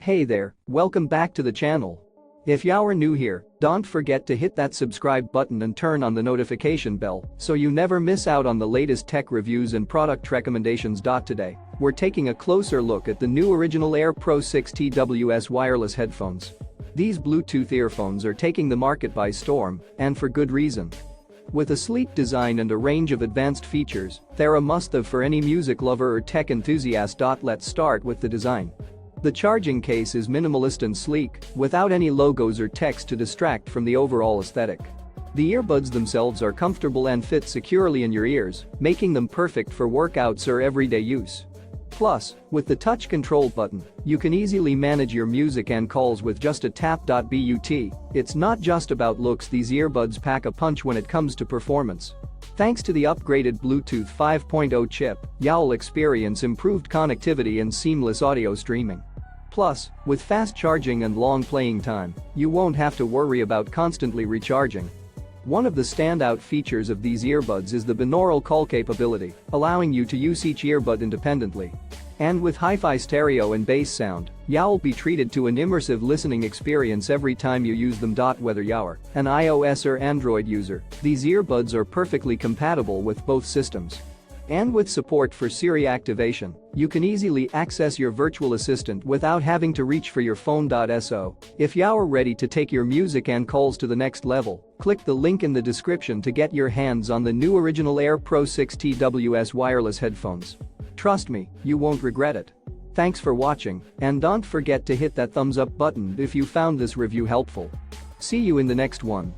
Hey there, welcome back to the channel. If you're new here, don't forget to hit that subscribe button and turn on the notification bell so you never miss out on the latest tech reviews and product recommendations. Today, we're taking a closer look at the new Original Air Pro 6 TWS wireless headphones. These Bluetooth earphones are taking the market by storm, and for good reason. With a sleek design and a range of advanced features, they're a must-have for any music lover or tech enthusiast. Let's start with the design. The charging case is minimalist and sleek, without any logos or text to distract from the overall aesthetic. The earbuds themselves are comfortable and fit securely in your ears, making them perfect for workouts or everyday use. Plus, with the touch control button, you can easily manage your music and calls with just a tap. But it's not just about looks. These earbuds pack a punch when it comes to performance. Thanks to the upgraded Bluetooth 5.0 chip, you'll experience improved connectivity and seamless audio streaming. Plus, with fast charging and long playing time, you won't have to worry about constantly recharging. One of the standout features of these earbuds is the binaural call capability, allowing you to use each earbud independently. And with hi-fi stereo and bass sound, you'll be treated to an immersive listening experience every time you use them. Whether you're an iOS or Android user, these earbuds are perfectly compatible with both systems. And with support for Siri activation, you can easily access your virtual assistant without having to reach for your phone. So, if you're ready to take your music and calls to the next level, click the link in the description to get your hands on the new Original Air Pro 6 TWS wireless headphones. Trust me, you won't regret it. Thanks for watching, and don't forget to hit that thumbs up button if you found this review helpful. See you in the next one.